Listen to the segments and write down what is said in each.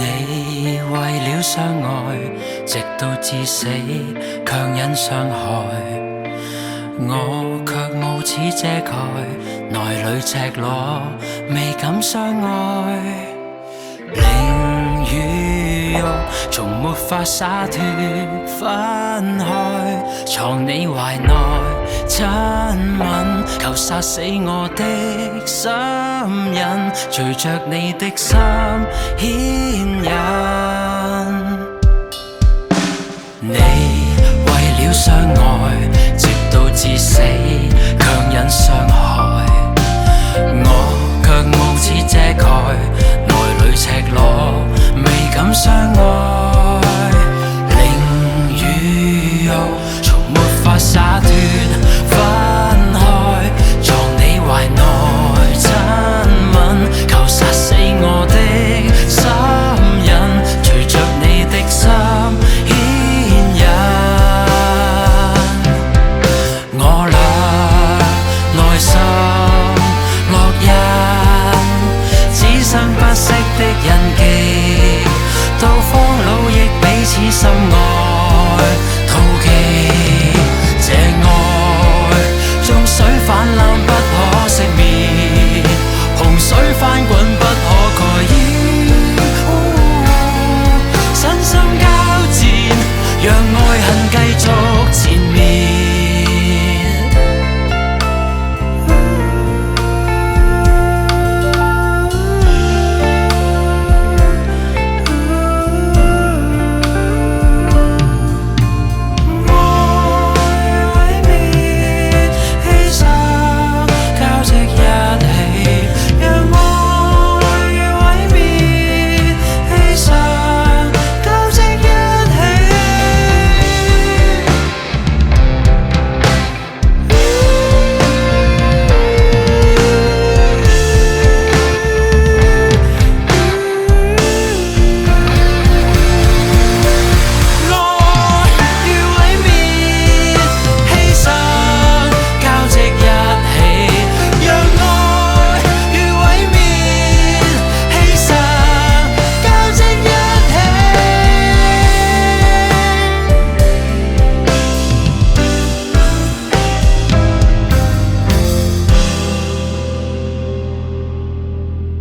你為了相愛，直到至死，強忍傷害。我卻無恥遮蓋，內裏赤裸，未敢相愛。靈與肉從沒法灑脫分開，藏你懷內親吻，求殺死我的心癮，隨着你的心牽引。你為了相愛，直到至死，強忍傷害。我卻無恥遮蓋，內裏赤裸，未敢相愛。靈與肉從沒法灑脫分開，藏你懷內親吻，求殺死我的心癮，隨着你的心牽引。我倆內心烙印，此生不息的印記，到荒老亦彼此深愛妒忌。這愛眾水泛濫不可熄滅，洪水翻滾不可蓋掩。身心交戰，讓愛恨繼續纏綿。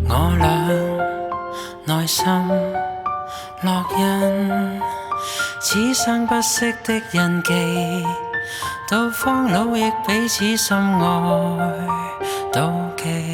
我倆內心烙印，此生不息的印記，到荒老亦彼此深愛妒忌。